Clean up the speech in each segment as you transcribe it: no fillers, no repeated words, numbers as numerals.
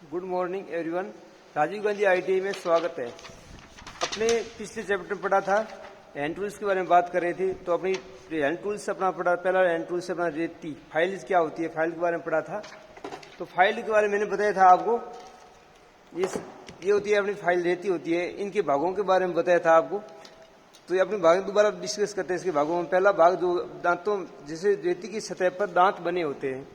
Good morning everyone. Rajiv Gandhi ITI में स्वागत है। अपने पिछले चैप्टर में पढ़ा था हैंड टूल्स के बारे में बात कर रहे थे, तो अपनी हैंड टूल्स अपना पढ़ा। पहला हैंड टूल्स अपना रेती, फाइल्स क्या होती है, फाइल के बारे में पढ़ा था। तो फाइल के बारे में मैंने बताया था आपको, ये होती है अपनी फाइल, रेती होती है। इनके भागों के बारे में बताया था आपको। तो ये अपने भाग दोबारा डिस्कस करते हैं इसके भागों में। पहला भाग जो दांतों, जैसे रेती की सतह पर दांत बने होते हैं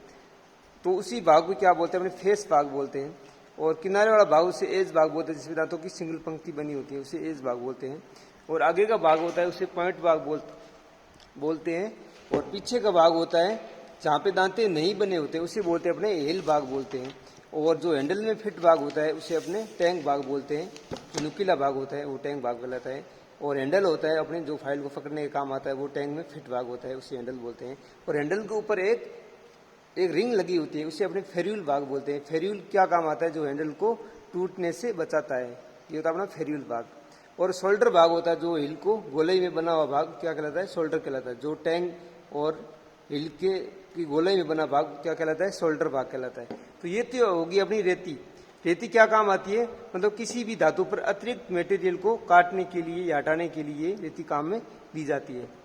तो उसी भाग को क्या बोलते हैं, अपने फेस भाग बोलते हैं। और किनारे वाला भाग उसे एज भाग बोलते हैं, जिसमें दांतों की सिंगल पंक्ति बनी होती है उसे एज भाग बोलते हैं। और आगे का भाग होता है उसे पॉइंट भाग बोलते हैं। और पीछे का भाग होता है जहाँ पे दांते नहीं बने होते उसे बोलते हैं अपने हेल भाग बोलते हैं। और जो हैंडल में फिट भाग होता है उसे अपने टैंक भाग बोलते हैं। जो नुकीला भाग होता है वो टैंक भाग कहलाता है। और हैंडल होता है अपने जो फाइल को पकड़ने के काम आता है, वो टैंक में फिट भाग होता है, उसे हैंडल बोलते हैं। और हैंडल के ऊपर एक रिंग लगी होती है, उसे अपने फेर्यूल भाग बोलते हैं। फेर्यूल क्या काम आता है, जो हैंडल को टूटने से बचाता है, ये होता है अपना फेर्यूल भाग। और शोल्डर भाग होता है जो हिल को गोलाई में बना हुआ भाग, क्या कहलाता है, शोल्डर कहलाता है। जो टैंक और हिल की गोलाई में बना भाग क्या कहलाता है, शोल्डर भाग कहलाता है। तो ये तो होगी अपनी रेती। रेती क्या काम आती है, मतलब किसी भी धातु पर अतिरिक्त मटेरियल को काटने के लिए या हटाने के लिए रेती काम में दी जाती है।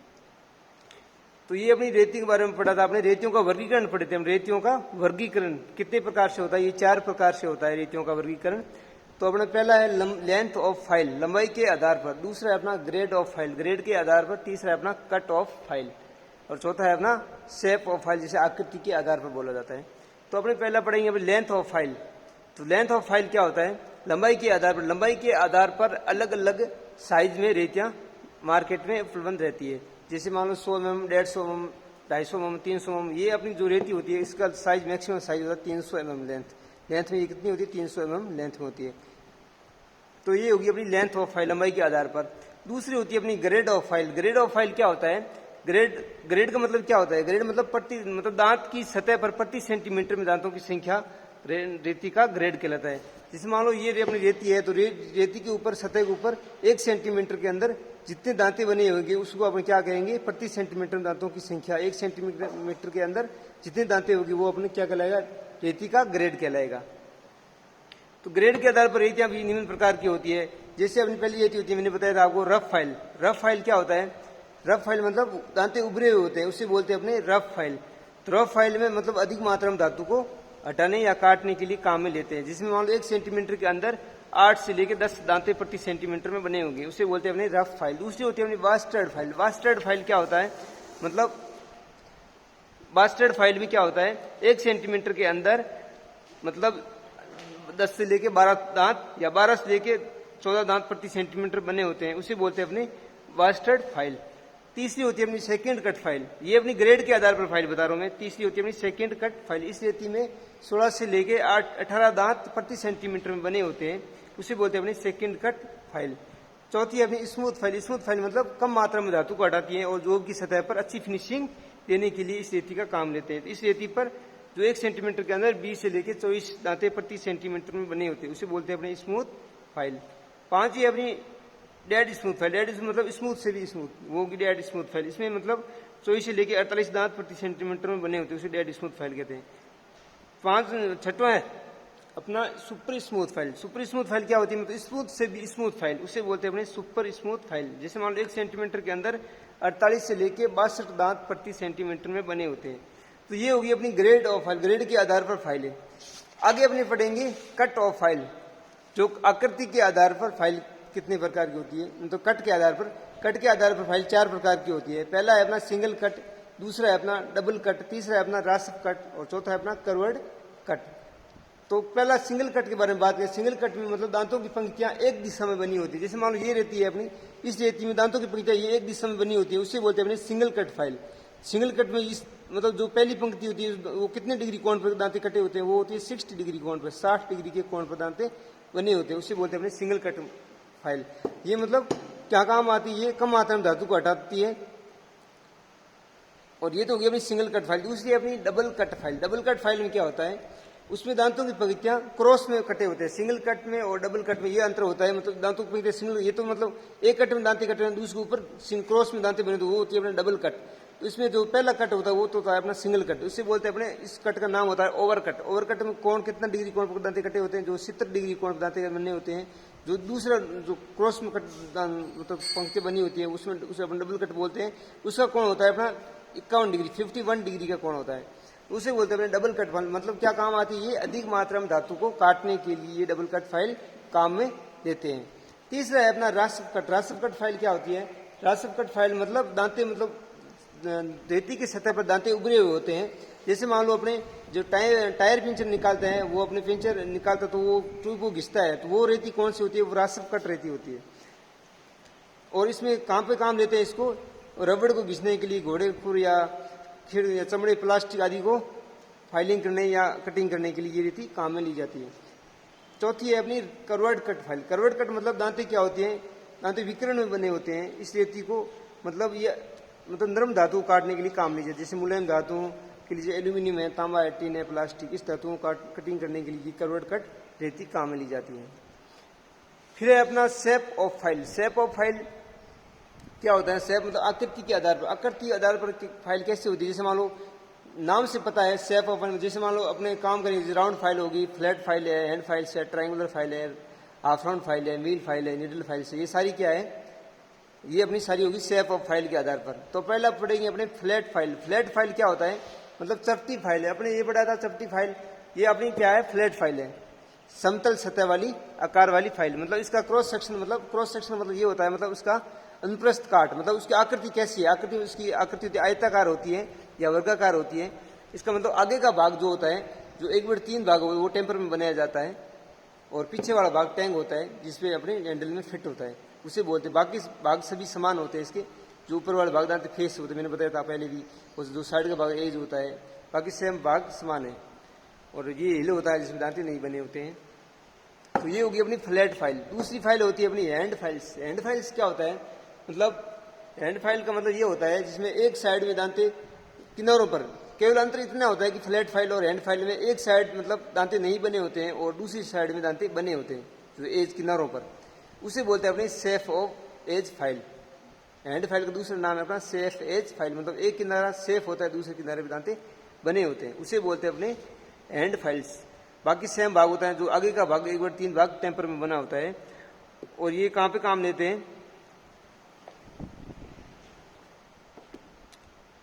तो ये अपनी रेती के बारे में पढ़ा था। अपने रेतियों का वर्गीकरण पढ़े थे हम। रेतियों का वर्गीकरण कितने प्रकार से होता है, ये 4 प्रकार से होता है रेतियों का वर्गीकरण। तो अपना पहला है लेंथ ऑफ फाइल, लंबाई के आधार पर। दूसरा है अपना ग्रेड ऑफ फाइल, ग्रेड के आधार पर। तीसरा है अपना कट ऑफ फाइल। और चौथा है अपना शेप ऑफ फाइल, जिसे आकृति के आधार पर बोला जाता है। तो अपने पहला पढ़ेंगे अपने लेंथ ऑफ फाइल। तो लेंथ ऑफ फाइल क्या होता है, लंबाई के आधार पर। लंबाई के आधार पर अलग अलग साइज में रेतियां मार्केट में उपलब्ध रहती है। जैसे मान लो 100 mm, 150 mm, 250 mm, 300 mm, ये अपनी जो रेती होती है इसका साइज मैक्सिमम साइज होता है 300 mm लेंथ में। ये कितनी होती है, 300 mm लेंथ में होती है। तो ये होगी अपनी लेंथ ऑफ फाइल, लंबाई के आधार पर। दूसरी होती है अपनी grade of file. Grade of file क्या होता है, ग्रेड का मतलब क्या होता है, ग्रेड मतलब दांत की सतह पर प्रति सेंटीमीटर में दांतों की संख्या रेती का ग्रेड कहलाता है। जैसे मान लो ये अपनी रेती है, तो रेती के ऊपर, सतह के ऊपर 1 सेंटीमीटर के अंदर जितने दांते बने होंगे उसको अपन क्या कहेंगे, प्रति सेंटीमीटर दांतों की संख्या। 1 सेंटीमीटर के अंदर जितने दांते होगी वो अपने क्या कहलाएगा, रेती का ग्रेड कहलाएगा। तो ग्रेड के आधार पर रेतियां भी निम्न प्रकार की होती है। जैसे अपनी पहली रेती होती है, मैंने बताया था आपको, रफ फाइल। रफ फाइल क्या होता है, रफ फाइल मतलब दांते उभरे हुए होते हैं, उसे बोलते हैं अपने रफ फाइल। तो रफ फाइल में मतलब अधिक मात्रा में धातु को हटाने या काटने के लिए काम में लेते हैं। जिसमें मान लो 1 सेंटीमीटर के अंदर 8 से लेकर 10 दांते प्रति सेंटीमीटर में बने होंगे, उसे बोलते हैं अपनी रफ फाइल। दूसरी होती है अपनी बास्टर्ड फाइल। बास्टर्ड फाइल क्या होता है, मतलब बास्टर्ड फाइल में क्या होता है, 1 सेंटीमीटर के अंदर मतलब 10 से लेकर 12 दांत या 12 से लेकर 14 दांत प्रति सेंटीमीटर बने होते हैं, उसे बोलते हैं अपनी बास्टर्ड फाइल। तीसरी होती है अपनी सेकंड कट फाइल। ये अपनी ग्रेड के आधार पर फाइल बता रहा हूं मैं। तीसरी होती है अपनी सेकंड कट फाइल। इस रेती में 16 से लेके 18 दांत प्रति सेंटीमीटर में बने होते हैं, उसे बोलते हैं अपनी सेकंड कट फाइल। चौथी है अपनी स्मूथ फाइल। स्मूथ फाइल मतलब कम मात्रा में धातु को हटाती है और जॉब की सतह पर अच्छी फिनिशिंग देने के लिए इस रेती का काम लेते हैं। इस रेती पर जो 1 सेंटीमीटर के अंदर 20 से लेकर 24 दांते प्रति सेंटीमीटर में बने होते हैं, उसे बोलते हैं अपनी स्मूथ फाइल। पांचवी अपनी डेड स्मूथ फाइल। डेड मतलब स्मूथ से भी स्मूथ, वो की डेड स्मूथ फाइल। इसमें मतलब 24 से लेकर 48 दांत प्रति सेंटीमीटर में बने होते हैं, उसे डेड स्मूथ फाइल कहते हैं। छठवां है अपना super smooth file. Super smooth file क्या होती है, मतलब स्मूथ से भी स्मूथ फाइल, उसे बोलते हैं अपने सुपर स्मूथ फाइल। जैसे मान लो 1 सेंटीमीटर के अंदर 48 से लेकर 62 दांत प्रति सेंटीमीटर में बने होते हैं। तो ये होगी अपनी ग्रेड ऑफ फाइल, ग्रेड के आधार पर फाइल है। आगे अपने पढ़ेंगे कट ऑफ फाइल, जो आकृति के आधार पर फाइल कितने प्रकार की होती है। तो कट के आधार पर फाइल 4 प्रकार की होती है। पहला है अपना सिंगल कट, दूसरा है अपना डबल कट, तीसरा है अपना रास्प कट और चौथा है अपना कर्वर्ड कट। तो पहला सिंगल कट के बारे में बात करें। सिंगल कट में मतलब दांतों की पंक्तियां एक दिशा में बनी होती है। जैसे मान लो ये रेती है अपनी, इस रेती में दांतों की पंक्तियां ये एक दिशा में बनी होती है, उसे बोलते हैं अपने single cut file. Single cut में इस मतलब जो पहली पंक्ति होती है वो कितने डिग्री कोण पर दांते कटे होते हैं, वो होती है 60 डिग्री कोण पर, 60 डिग्री के कोण पर दांते बने होते हैं, उसे बोलते हैं अपने सिंगल कट फाइल। ये मतलब क्या काम आती है, ये कम मात्रा में धातु को हटाती है। और ये तो हो गई अपनी सिंगल कट फाइल। दूसरी अपनी double cut file. Double cut file में क्या होता है, उसमें दांतों की पंक्तियां क्रॉस में कटे होते हैं। सिंगल कट में और डबल कट में ये अंतर होता है, मतलब दांतों की पंक्तियां सिंगल, ये तो मतलब एक कट में दांते कटे हैं, दूसरे ऊपर क्रॉस में दांते बने, तो वो होती है अपना डबल कट। इसमें जो पहला कट होता है वो तो होता है अपना सिंगल कट, उससे बोलते हैं अपने इस कट का नाम होता है ओवर कट। ओवर कट में कौन कितना डिग्री कोण पर दांते कटे होते हैं, जो 70 डिग्री कोण पर दांते बने होते हैं। जो दूसरा जो क्रॉस में कट मतलब पंक्ति बनी होती है उसमें उसे अपन डबल कट बोलते हैं, उसका कोण होता है अपना 51 डिग्री, 51 डिग्री का कोण होता है, उसे बोलते हैं अपने डबल कट फाइल। मतलब क्या काम आती है, ये अधिक मात्रा में धातु को काटने के लिए ये डबल कट फाइल काम में लेते हैं। तीसरा है अपना रास्व कट। रास्व कट फाइल क्या होती है, रास्व कट फाइल मतलब दांते मतलब रेती की सतह पर दांते उभरे हुए होते हैं। जैसे मान लो अपने जो टायर पिंचर निकालते हैं, वो अपने पिंचर निकालता तो वो ट्यूब को घिसता है, तो वो रेती कौन सी होती है, वो रास्व कट रेती होती है। और इसमें काम पे काम लेते हैं इसको, रबड़ को घिसने के लिए, घोड़े खुर या खिड़ या चमड़े प्लास्टिक आदि को फाइलिंग करने या कटिंग करने के लिए ये रेती काम में ली जाती है। चौथी है अपनी करवर्ड कट फाइल। करवर्ड कट मतलब दांते क्या होते हैं, दांते विकिरण में बने होते हैं। इस रेती को मतलब ये मतलब नरम धातु काटने के लिए काम लीजिए, जैसे मुलायम धातुओं के लिए एल्यूमिनियम है, तांबा है, टीन है, प्लास्टिक, इस धातुओं का कटिंग करने के लिए करवर्ड कट रेती काम में ली जाती है। फिर है अपना shape of file. Shape of file क्या होता है, शेप मतलब आकृति के आधार पर, आकृति के आधार पर फाइल कैसे होती है, जैसे मान लो नाम से पता है शेप ऑफ फाइल, जैसे मान लो अपने काम करेंगे राउंड फाइल होगी, फ्लैट फाइल है, हैंड फाइल है, ट्रायंगुलर फाइल है, हाफ राउंड फाइल है, मील फाइल है, निडल फाइल है, ये सारी क्या है, ये अपनी सारी होगी शेप ऑफ फाइल के आधार पर। तो पहला पढ़ेंगे अपने फ्लैट फाइल। फ्लैट फाइल क्या होता है, मतलब चपटी फाइल है। अपने ये पढ़ा था चपटी फाइल, ये अपनी क्या है, फ्लैट फाइल है, समतल सतह वाली आकार वाली फाइल। मतलब इसका क्रॉस सेक्शन मतलब ये होता है, मतलब उसका अनुप्रस्थ काट, मतलब उसकी आकृति कैसी है, आकृति उसकी आकृति आयताकार होती है या वर्गाकार होती है। इसका मतलब आगे का भाग जो होता है, जो 1/3 भाग वो टेम्पर में बनाया जाता है, और पीछे वाला भाग टैंक होता है जिसपे अपने हैंडल में फिट होता है, उसे बोलते हैं। बाकी भाग सभी समान होते हैं इसके, जो ऊपर वाले भाग दांत फेस होते हैं, मैंने बताया था पहले भी, उस जो साइड का भाग एज होता है, बाकी सेम भाग समान है। और ये हिल होता है जिसमें दांते नहीं बने होते हैं। तो ये होगी अपनी फ्लैट फाइल। दूसरी फाइल होती है अपनी हैंड फाइल्स। हैंड फाइल्स क्या होता है, मतलब हैंड फाइल का मतलब ये होता है जिसमें एक साइड में दांते किनारों पर, केवल अंतर इतना होता है कि फ्लैट फाइल और हैंड फाइल में एक साइड मतलब दांते नहीं बने होते हैं और दूसरी साइड में दांते बने होते हैं जो एज किनारों पर, उसे बोलते हैं अपनी shape of edge file. Hand file का दूसरा नाम है अपना शेप एज फाइल, मतलब एक किनारा सेफ होता है, दूसरे किनारे पे दांते बने होते हैं, उसे बोलते हैं अपने हैंड फाइल्स। बाकी सेम भाग होता है, जो आगे का भाग 1/3 भाग टेम्पर में बना होता है। और ये कहां पे काम लेते हैं,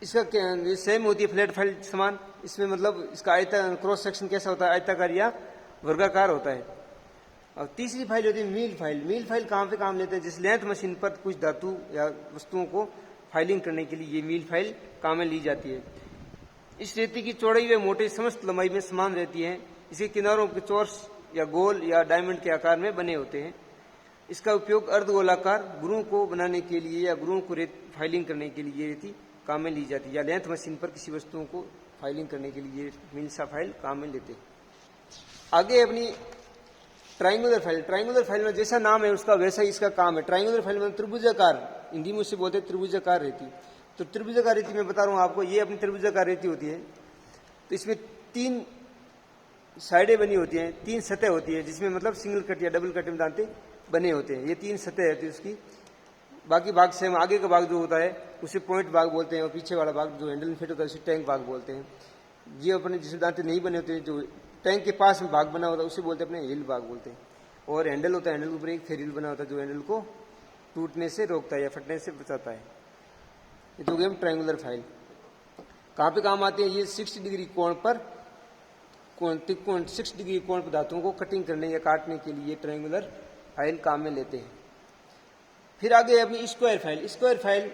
इसका सेम होती है फ्लैट फाइल समान। इसमें मतलब इसका क्रॉस सेक्शन कैसा होता है, आयताकार या वर्गाकार होता है। और तीसरी फाइल होती है मील फाइल। मील फाइल कहां पे काम लेते हैं, जिस लेंथ मशीन पर कुछ धातु या वस्तुओं को फाइलिंग करने के लिए ये मील फाइल काम में ली जाती है। इस रेती की चौड़ाई व मोटाई समस्त लंबाई में समान रहती है। इसके किनारों के चौरस या गोल या डायमंड के आकार में बने होते हैं। इसका उपयोग अर्धगोलाकार गुरुओं को बनाने के लिए या गुरुओं को फाइलिंग करने के लिए रेती काम में ली जाती है, या लेंथ मशीन पर किसी वस्तुओं को फाइलिंग करने के लिए मीलसा फाइल काम में लेते हैं। आगे अपनी ट्रायंगुलर फाइल। ट्रायंगुलर फाइल में जैसा नाम है उसका वैसा ही इसका काम है। ट्रायंगुलर फाइल में त्रिभुजाकार, हिंदी में उसे बोलते हैं त्रिभुजाकार रेती। तो त्रिभुजाकार रेती मैं बता रहा हूं आपको, ये अपनी त्रिभुजाकार रेती होती है। तो इसमें 3 साइडें बनी होती हैं, 3 सतह होती है, जिसमें मतलब सिंगल कट या डबल कट में दांते बने होते हैं। ये 3 सतह होती है उसकी। बाकी भाग सेम, आगे का भाग जो होता है उसे पॉइंट भाग बोलते हैं, और पीछे वाला भाग जो हैंडल में फिट होता है उसे टैंक भाग बोलते हैं। ये अपने जिसमें दांते नहीं बने होते हैं, जो टैंक के पास में भाग बना होता है उसे बोलते हैं अपने हिल भाग बोलते हैं। और हैंडल होता है, हैंडल के ऊपर एक फेरिल बना होता है जो हैंडल को टूटने से रोकता है या फटने से बचाता है। ये तो गया ट्रायंगुलर फाइल। कहां पे काम आते हैं, ये 60 डिग्री कोण पर 6 डिग्री कोण पर धातुओं को कटिंग करने या काटने के लिए ट्रायंगुलर फाइल काम में लेते हैं। फिर आगे अपनी स्क्वायर फाइल। स्क्वायर फाइल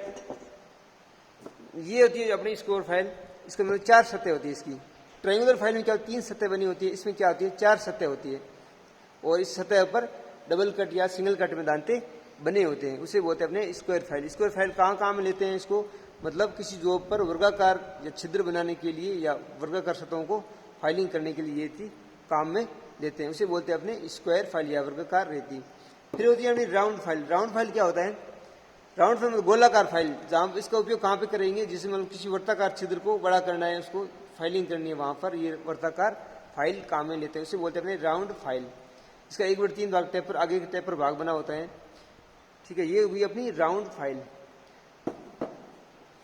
ये होती है अपनी स्क्वायर फाइल, इसके मतलब 4 सतह होती है इसकी। ट्रायंगुलर फाइल में क्या 3 सतह बनी होती है, इसमें क्या होती है 4 सतह होती है, और इस सतह पर डबल कट या सिंगल कट में दांते बने होते हैं, उसे बोलते हैं अपने स्क्वायर फाइल। स्क्वायर फाइल कहाँ में लेते हैं इसको, मतलब किसी जॉब पर वर्गाकार या छिद्र बनाने के लिए या वर्गाकार सतहों को फाइलिंग करने के लिए ये काम में लेते हैं, उसे बोलते हैं अपने स्क्वायर फाइल या वर्गाकार रेती। फिर होती है अपनी राउंड फाइल। राउंड फाइल क्या होता है, राउंड फाइल मतलब गोलाकार फाइल, जहाँ इसका उपयोग कहाँ पे करेंगे, जिसमें मतलब किसी वर्ताकार छिद्र को बड़ा करना है, उसको फाइलिंग करनी है, वहां पर ये वर्ताकार फाइल काम में लेते हैं, उसे बोलते हैं अपने राउंड फाइल। इसका 1/3 भाग टेपर, आगे के टेपर भाग बना होता है, ठीक है, ये हुई अपनी राउंड फाइल।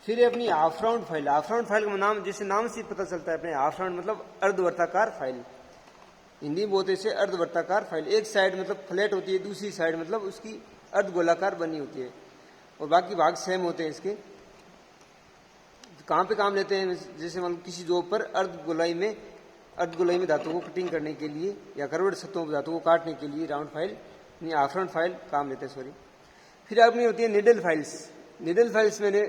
फिर है अपनी half round file. Half round file का नाम, जैसे नाम से पता चलता है अपने, हाफ राउंड मतलब अर्धवर्ताकार फाइल। हिंदी में बोलते इसे अर्धवर्ताकार फाइल। एक साइड मतलब फ्लैट होती है, दूसरी साइड मतलब उसकी अर्धगोलाकार बनी होती है, और बाकी भाग सेम होते हैं इसके। कहाँ पे काम लेते हैं, जैसे मतलब किसी जॉब पर अर्धगोलाई में धातु को कटिंग करने के लिए, या कर्वड सतहों पर धातु को काटने के लिए round file, half round file काम लेते हैं। सॉरी। फिर अपनी होती है निडल फाइल्स। निडल फाइल्स मैंने